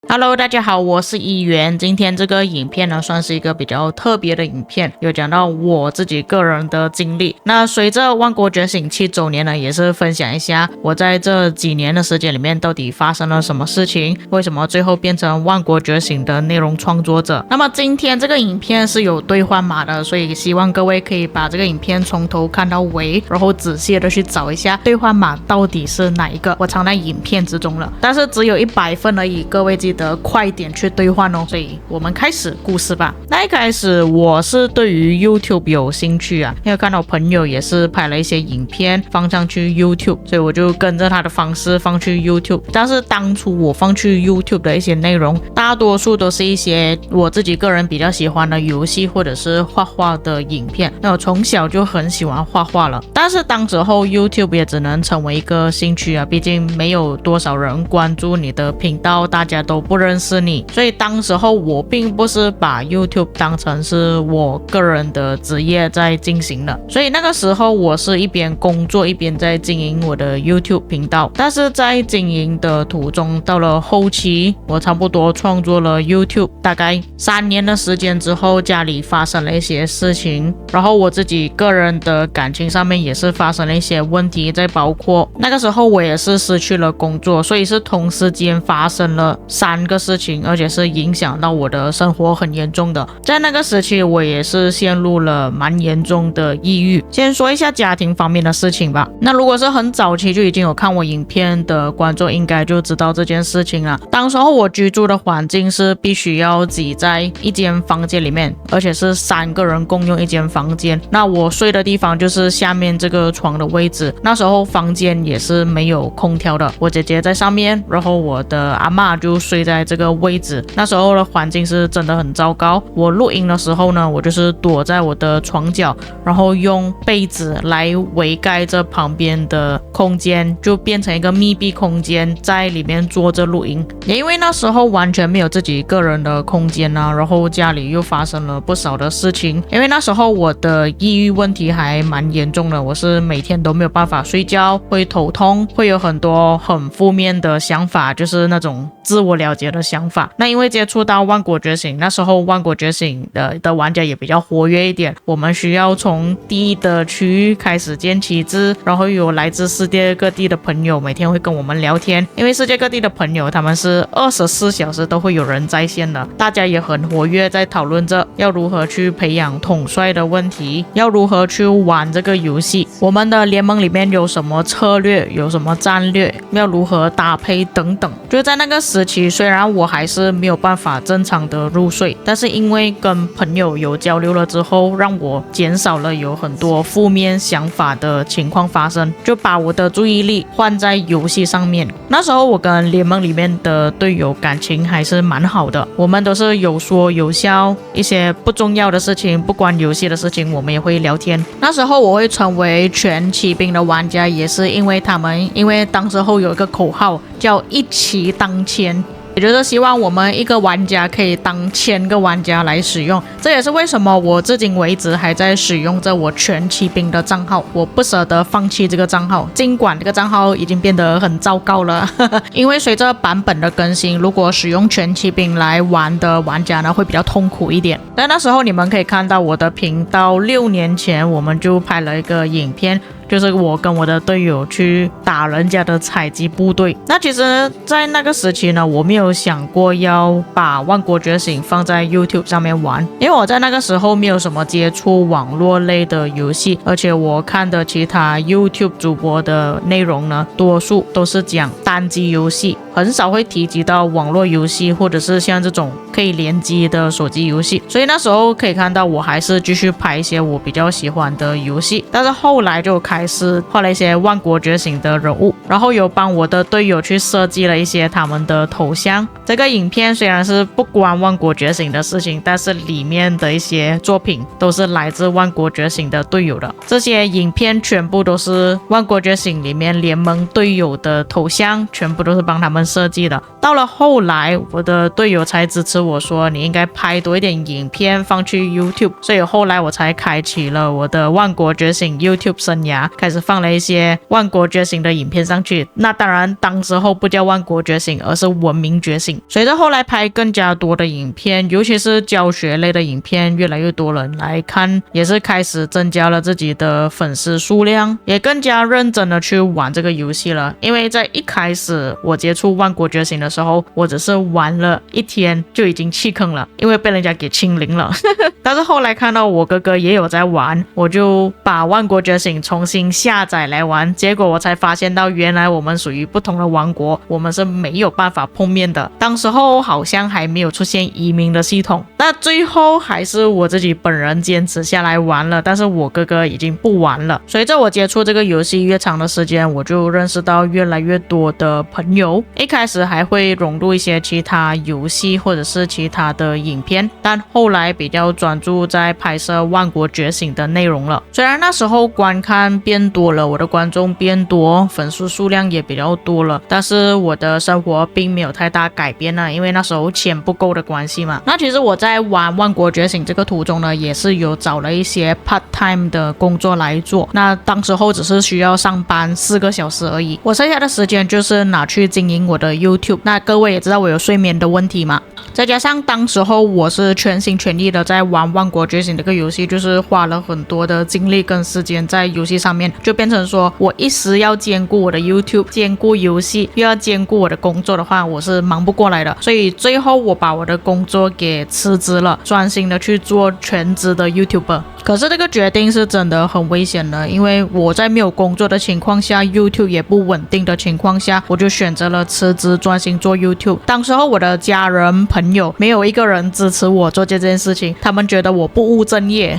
Hello， 大家好，我是一元。今天这个影片呢，算是一个比较特别的影片，有讲到我自己个人的经历。那随着《万国觉醒》7周年呢，也是分享一下我在这几年的时间里面到底发生了什么事情，为什么最后变成《万国觉醒》的内容创作者。那么今天这个影片是有兑换码的，所以希望各位可以把这个影片从头看到尾，然后仔细的去找一下兑换码到底是哪一个，我藏在影片之中了，但是只有100份而已，各位记得快点去兑换哦。所以我们开始故事吧。那一开始我是对于 YouTube 有兴趣啊，因为看到朋友也是拍了一些影片放上去 YouTube， 所以我就跟着他的方式放去 YouTube。但是当初我放去 YouTube 的一些内容，大多数都是一些我自己个人比较喜欢的游戏或者是画画的影片。那我从小就很喜欢画画了，但是当时候 YouTube 也只能成为一个兴趣啊，毕竟没有多少人关注你的频道，大家都不认识你，所以当时候我并不是把 YouTube 当成是我个人的职业在进行的，所以那个时候我是一边工作一边在经营我的 YouTube 频道。但是在经营的途中，到了后期，我差不多创作了 YouTube 大概3年的时间之后，家里发生了一些事情，然后我自己个人的感情上面也是发生了一些问题，再包括那个时候我也是失去了工作，所以是同时间发生了3个事情，而且是影响到我的生活很严重的。在那个时期我也是陷入了蛮严重的抑郁。先说一下家庭方面的事情吧。那如果是很早期就已经有看我影片的观众应该就知道这件事情了。当时候我居住的环境是必须要挤在一间房间里面，而且是3个人共用一间房间。那我睡的地方就是下面这个床的位置，那时候房间也是没有空调的，我姐姐在上面，然后我的阿嬷就睡在这个位置。那时候的环境是真的很糟糕。我录音的时候呢，我就是躲在我的床角，然后用被子来围盖着旁边的空间，就变成一个密闭空间，在里面坐着录音。也因为那时候完全没有自己个人的空间啊，然后家里又发生了不少的事情。因为那时候我的抑郁问题还蛮严重的，我是每天都没有办法睡觉，会头痛，会有很多很负面的想法，就是那种自我了结的想法。那因为接触到万国觉醒，那时候万国觉醒的玩家也比较活跃一点，我们需要从低的区域开始建旗帜，然后有来自世界各地的朋友每天会跟我们聊天。因为世界各地的朋友他们是24小时都会有人在线的，大家也很活跃，在讨论着要如何去培养统帅的问题，要如何去玩这个游戏，我们的联盟里面有什么策略，有什么战略，要如何搭配等等。就在那个时期，虽然我还是没有办法正常的入睡，但是因为跟朋友有交流了之后，让我减少了有很多负面想法的情况发生，就把我的注意力换在游戏上面。那时候我跟联盟里面的队友感情还是蛮好的，我们都是有说有笑，一些不重要的事情，不关游戏的事情我们也会聊天。那时候我会成为全骑兵的玩家，也是因为因为当时候有一个口号叫一骑当千，也就是希望我们一个玩家可以当1000个玩家来使用。这也是为什么我至今为止还在使用着我全骑兵的账号，我不舍得放弃这个账号，尽管这个账号已经变得很糟糕了因为随着版本的更新，如果使用全骑兵来玩的玩家呢会比较痛苦一点。但那时候你们可以看到我的频道6年前我们就拍了一个影片，就是我跟我的队友去打人家的采集部队。那其实在那个时期呢，我没有想过要把万国觉醒放在 YouTube 上面玩，因为我在那个时候没有什么接触网络类的游戏，而且我看的其他 YouTube 主播的内容呢，多数都是讲单机游戏，很少会提及到网络游戏或者是像这种可以联机的手机游戏。所以那时候可以看到我还是继续拍一些我比较喜欢的游戏，但是后来就开始画了一些万国觉醒的人物，然后有帮我的队友去设计了一些他们的头像。这个影片虽然是不关万国觉醒的事情，但是里面的一些作品都是来自万国觉醒的队友的。这些影片全部都是万国觉醒里面联盟队友的头像，全部都是帮他们设计的。到了后来，我的队友才支持我说你应该拍多一点影片放去 YouTube， 所以后来我才开启了我的万国觉醒 YouTube 生涯，开始放了一些万国觉醒的影片上去。那当然当时候不叫万国觉醒，而是文明觉醒。随着后来拍更加多的影片，尤其是教学类的影片，越来越多人来看，也是开始增加了自己的粉丝数量，也更加认真的去玩这个游戏了。因为在一开始我接触万国觉醒的时候，我只是玩了1天就已经弃坑了，因为被人家给清零了但是后来看到我哥哥也有在玩，我就把万国觉醒重新下载来玩，结果我才发现到原来我们属于不同的王国，我们是没有办法碰面的。当时候好像还没有出现移民的系统，那最后还是我自己本人坚持下来玩了，但是我哥哥已经不玩了。随着我接触这个游戏越长的时间，我就认识到越来越多的朋友，一开始还会融入一些其他游戏或者是其他的影片，但后来比较专注在拍摄万国觉醒的内容了。虽然那时候观看变多了，我的观众变多，粉丝数量也比较多了，但是我的生活并没有太大改变了，因为那时候钱不够的关系嘛。那其实我在玩万国觉醒这个途中呢，也是有找了一些 part time 的工作来做，那当时候只是需要上班4个小时而已，我剩下的时间就是拿去经营我的 YouTube。 那各位也知道我有睡眠的问题嘛，再加上当时候我是全心全意的在玩万国觉醒这个游戏，就是花了很多的精力跟时间在游戏上面，就变成说我一时要兼顾我的 YouTube， 兼顾游戏，又要兼顾我的工作的话，我是忙不过来的。所以最后我把我的工作给辞职了，专心的去做全职的 YouTuber。可是这个决定是真的很危险的，因为我在没有工作的情况下， YouTube 也不稳定的情况下，我就选择了辞职专心做 YouTube。 当时候我的家人朋友没有一个人支持我做这件事情，他们觉得我不务正业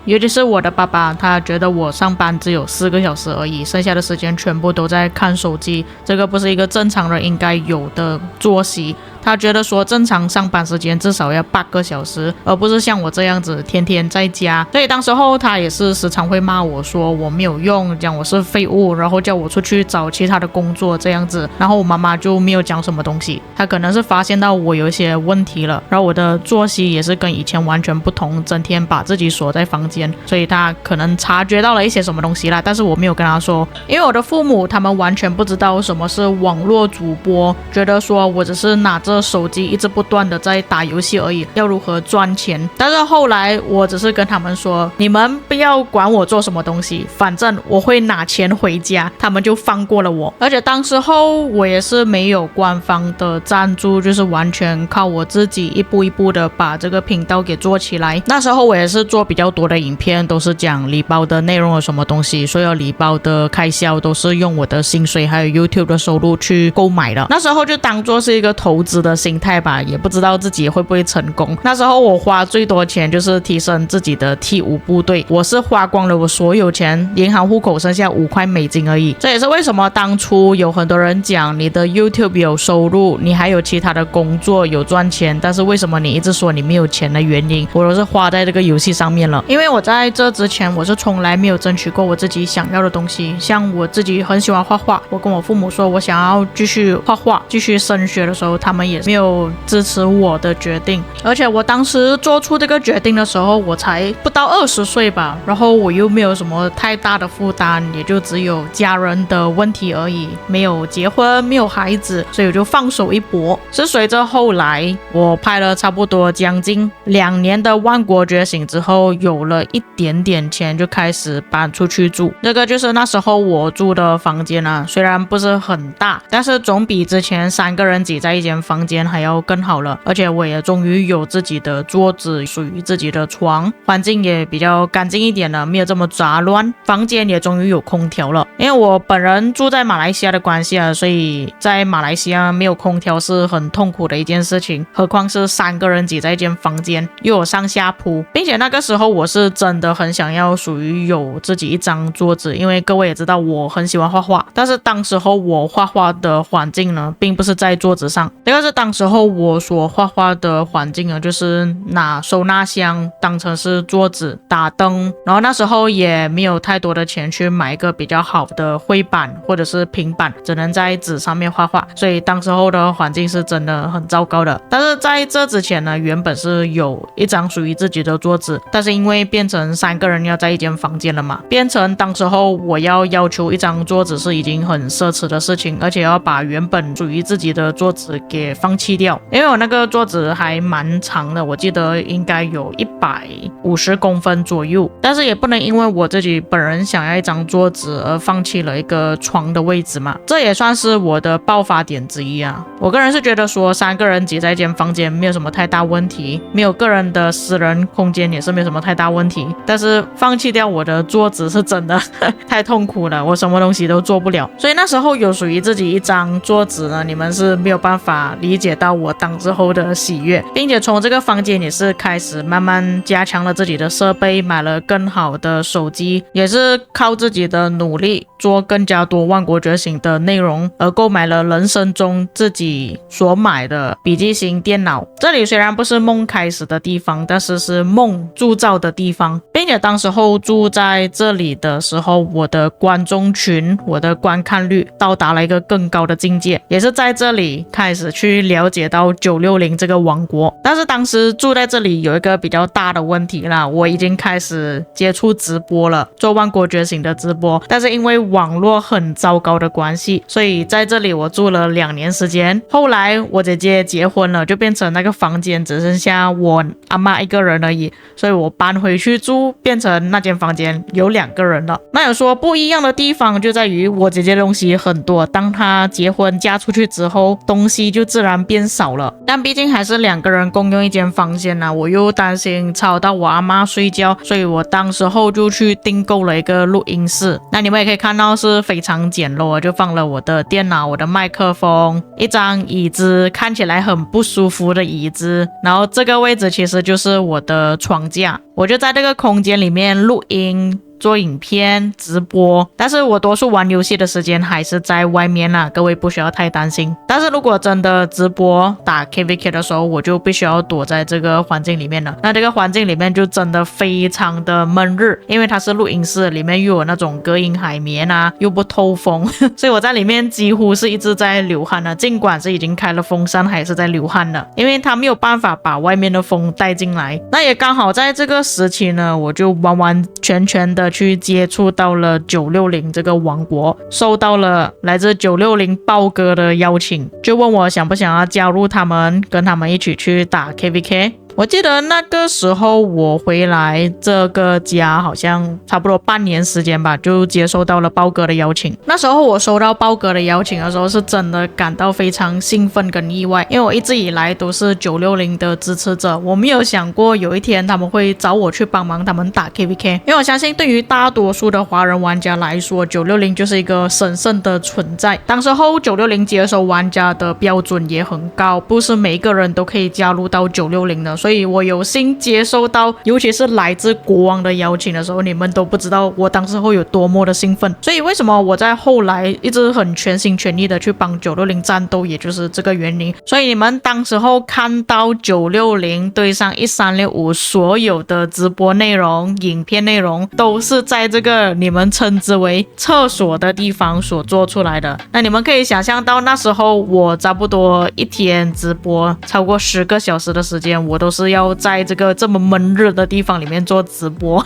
尤其是我的爸爸，他觉得我上班只有4个小时而已，剩下的时间全部都在看手机，这个不是一个正常人应该有的作息。他觉得说正常上班时间至少要8个小时，而不是像我这样子天天在家。所以当时候他也是时常会骂我说我没有用，讲我是废物，然后叫我出去找其他的工作这样子。然后我妈妈就没有讲什么东西，她可能是发现到我有一些问题了，然后我的作息也是跟以前完全不同，整天把自己锁在房间，所以她可能察觉到了一些什么东西啦，但是我没有跟她说。因为我的父母他们完全不知道什么是网络主播，觉得说我只是拿着手机一直不断的在打游戏而已，要如何赚钱。但是后来我只是跟他们说，你们不要管我做什么东西，反正我会拿钱回家，他们就放过了我。而且当时候我也是没有官方的赞助，就是完全靠我自己一步一步的把这个频道给做起来。那时候我也是做比较多的影片，都是讲礼包的内容有什么东西，所有礼包的开销都是用我的薪水还有 YouTube 的收入去购买的。那时候就当做是一个投资的心态吧，也不知道自己会不会成功。那时候我花最多钱就是提升自己的T5部队，我是花光了我所有钱，银行户口剩下5块美金而已。这也是为什么当初有很多人讲你的 YouTube 有收入，你还有其他的工作有赚钱，但是为什么你一直说你没有钱的原因，我都是花在这个游戏上面了。因为我在这之前我是从来没有争取过我自己想要的东西，像我自己很喜欢画画，我跟我父母说我想要继续画画继续升学的时候，他们也没有支持我的决定。而且我当时做出这个决定的时候，我才不到20岁吧，然后我又没有什么太大的负担，也就只有家人的问题而已，没有结婚没有孩子，所以我就放手一搏。是随着后来我拍了差不多将近2年的万国觉醒之后，有了一点点钱，就开始搬出去住。这个就是那时候我住的房间啊，虽然不是很大，但是总比之前3个人挤在一间房间还要更好了。而且我也终于有自己的桌子，属于自己的床，环境也比较干净一点了，没有这么杂乱，房间也终于有空调了。因为我本人住在马来西亚的关系啊，所以在马来西亚没有空调是很痛苦的一件事情，何况是3个人挤在一间房间，又有上下铺。并且那个时候我是真的很想要属于有自己一张桌子，因为各位也知道我很喜欢画画，但是当时候我画画的环境呢并不是在桌子上。这个是当时候我所画画的环境呢，就是拿收纳箱当成是桌子，打灯，然后那时候也没有太多的钱去买一个比较好的绘板或者是平板，只能在纸上面画画，所以当时候的环境是真的很糟糕的。但是在这之前呢，原本是有一张属于自己的桌子，但是因为变成3个人要在一间房间了嘛，变成当时候我要求一张桌子是已经很奢侈的事情，而且要把原本属于自己的桌子给放弃掉，因为我那个桌子还蛮长的，我记得应该有150公分左右，但是也不能因为我自己本人想要一张桌子而放弃了一个床的位置嘛，这也算是我的爆发点之一啊。我个人是觉得说3个人挤在一间房间没有什么太大问题，没有个人的私人空间也是没有什么太大问题，但是放弃掉我的桌子是真的太痛苦了，我什么东西都做不了。所以那时候有属于自己一张桌子呢，你们是没有办法理解到我当时候的喜悦，并且从这个房间也是开始慢慢加强了自己的设备，买了更好的手机，也是靠自己的努力做更加多万国觉醒的内容，而购买了人生中自己所买的笔记型电脑。这里虽然不是梦开始的地方，但是是梦铸造的地方，并且当时候住在这里的时候，我的观众群，我的观看率到达了一个更高的境界，也是在这里开始去了解到960这个王国。但是当时住在这里有一个比较大的问题啦，我已经开始接触直播了，做万国觉醒的直播，但是因为网络很糟糕的关系，所以在这里我住了2年时间。后来我姐姐结婚了，就变成那个房间只剩下我阿嬷一个人而已，所以我搬回去住，变成那间房间有2个人了。那有说不一样的地方就在于我姐姐的东西很多，当她结婚嫁出去之后，东西就自然变少了，但毕竟还是2个人共用一间房间啊，我又担心吵到我阿嬷睡觉，所以我当时候就去订购了一个录音室。那你们也可以看到是非常简陋，就放了我的电脑，我的麦克风，一张椅子，看起来很不舒服的椅子，然后这个位置其实就是我的床架，我就在这个空间里面录音做影片直播，但是我多数玩游戏的时间还是在外面啦，各位不需要太担心。但是如果真的直播打 KVK 的时候，我就必须要躲在这个环境里面了。那这个环境里面就真的非常的闷热，因为它是录音室，里面又有那种隔音海绵啊，又不透风所以我在里面几乎是一直在流汗的，尽管是已经开了风扇还是在流汗的，因为它没有办法把外面的风带进来。那也刚好在这个时期呢，我就完完全全的去接触到了960这个王国，收到了来自960豹哥的邀请，就问我想不想要加入他们，跟他们一起去打 KVK。我记得那个时候我回来这个家好像差不多半年时间吧，就接收到了豹哥的邀请。那时候我收到豹哥的邀请的时候，是真的感到非常兴奋跟意外，因为我一直以来都是960的支持者，我没有想过有一天他们会找我去帮忙他们打 KVK。 因为我相信对于大多数的华人玩家来说，960就是一个神圣的存在。当时候960接收玩家的标准也很高，不是每一个人都可以加入到960的，所以我有幸接收到尤其是来自国王的邀请的时候，你们都不知道我当时候有多么的兴奋。所以为什么我在后来一直很全心全意的去帮960战斗，也就是这个原因。所以你们当时候看到960对上1365所有的直播内容影片内容，都是在这个你们称之为厕所的地方所做出来的。那你们可以想象到那时候我差不多一天直播超过10个小时的时间，我都是要在这个这么闷热的地方里面做直播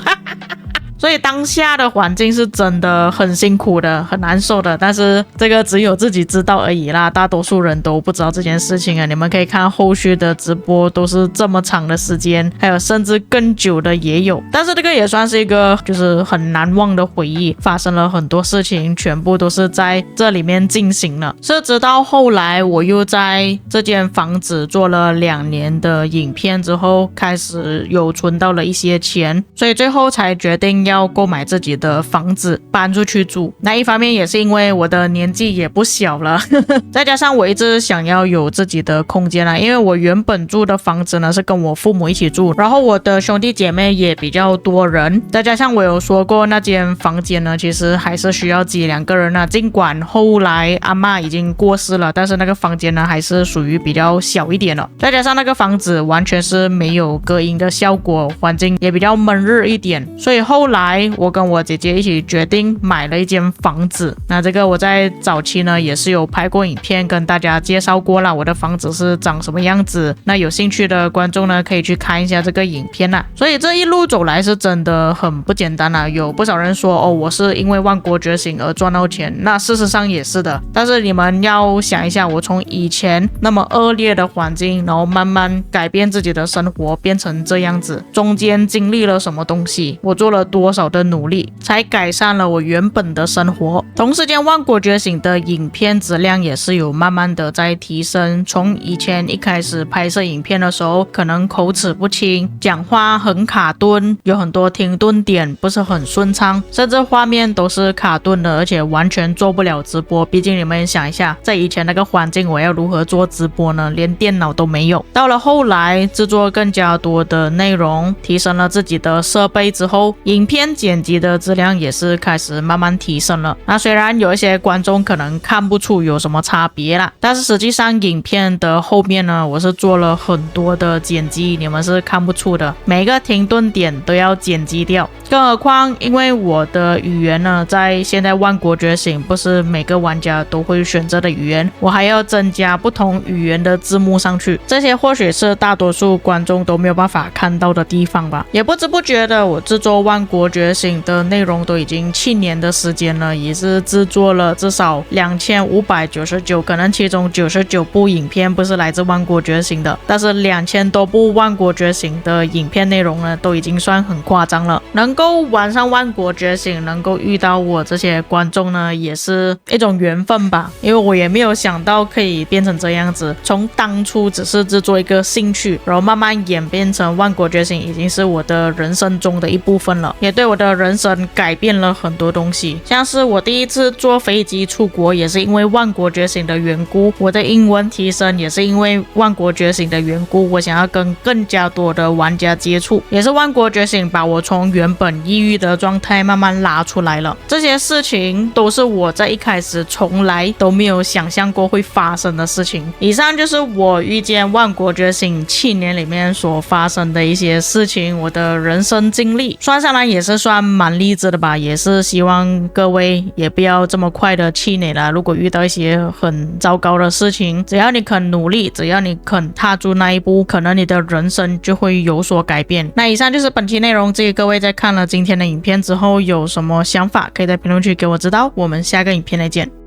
所以当下的环境是真的很辛苦的，很难受的，但是这个只有自己知道而已啦，大多数人都不知道这件事情啊。你们可以看后续的直播都是这么长的时间，还有甚至更久的也有，但是这个也算是一个就是很难忘的回忆，发生了很多事情，全部都是在这里面进行了。是直到后来我又在这间房子做了2年的影片之后，开始有存到了一些钱，所以最后才决定要购买自己的房子搬出去住。那一方面也是因为我的年纪也不小了再加上我一直想要有自己的空间因为我原本住的房子呢是跟我父母一起住，然后我的兄弟姐妹也比较多人，再加上我有说过那间房间呢其实还是需要挤2个人尽管后来阿嬷已经过世了，但是那个房间呢还是属于比较小一点的，再加上那个房子完全是没有隔音的效果，环境也比较闷热一点，所以后来我跟我姐姐一起决定买了一间房子。那这个我在早期呢也是有拍过影片跟大家介绍过了，我的房子是长什么样子，那有兴趣的观众呢可以去看一下这个影片所以这一路走来是真的很不简单有不少人说我是因为万国觉醒而赚到钱，那事实上也是的，但是你们要想一下，我从以前那么恶劣的环境，然后慢慢改变自己的生活变成这样子，中间经历了什么东西，我做了多少的努力才改善了我原本的生活。同时间万国觉醒的影片质量也是有慢慢的在提升，从以前一开始拍摄影片的时候可能口齿不清，讲话很卡顿，有很多停顿点不是很顺畅，甚至画面都是卡顿的，而且完全做不了直播。毕竟你们想一下，在以前那个环境我要如何做直播呢？连电脑都没有。到了后来制作更加多的内容，提升了自己的设备之后，影片剪辑的质量也是开始慢慢提升了。那虽然有一些观众可能看不出有什么差别啦，但是实际上影片的后面呢，我是做了很多的剪辑，你们是看不出的，每个停顿点都要剪辑掉。更何况因为我的语言呢，在现在万国觉醒不是每个玩家都会选择的语言，我还要增加不同语言的字幕上去，这些或许是大多数观众都没有办法看到的地方吧。也不知不觉的，我制作万国觉醒的内容都已经7年的时间了，也是制作了至少2599，可能其中99部影片不是来自万国觉醒的，但是2000多部万国觉醒的影片内容呢，都已经算很夸张了。能够玩上万国觉醒，能够遇到我这些观众呢，也是一种缘分吧，因为我也没有想到可以变成这样子，从当初只是制作一个兴趣，然后慢慢演变成万国觉醒已经是我的人生中的一部分了，也对我的人生改变了很多东西。像是我第一次坐飞机出国也是因为万国觉醒的缘故，我的英文提升也是因为万国觉醒的缘故，我想要跟更加多的玩家接触，也是万国觉醒把我从原本抑郁的状态慢慢拉出来了。这些事情都是我在一开始从来都没有想象过会发生的事情。以上就是我遇见万国觉醒7年里面所发生的一些事情，我的人生经历算上来也是算蛮励志的吧，也是希望各位也不要这么快的气馁了。如果遇到一些很糟糕的事情，只要你肯努力，只要你肯踏出那一步，可能你的人生就会有所改变。那以上就是本期内容，至于各位在看了今天的影片之后有什么想法，可以在评论区给我知道。我们下个影片再见。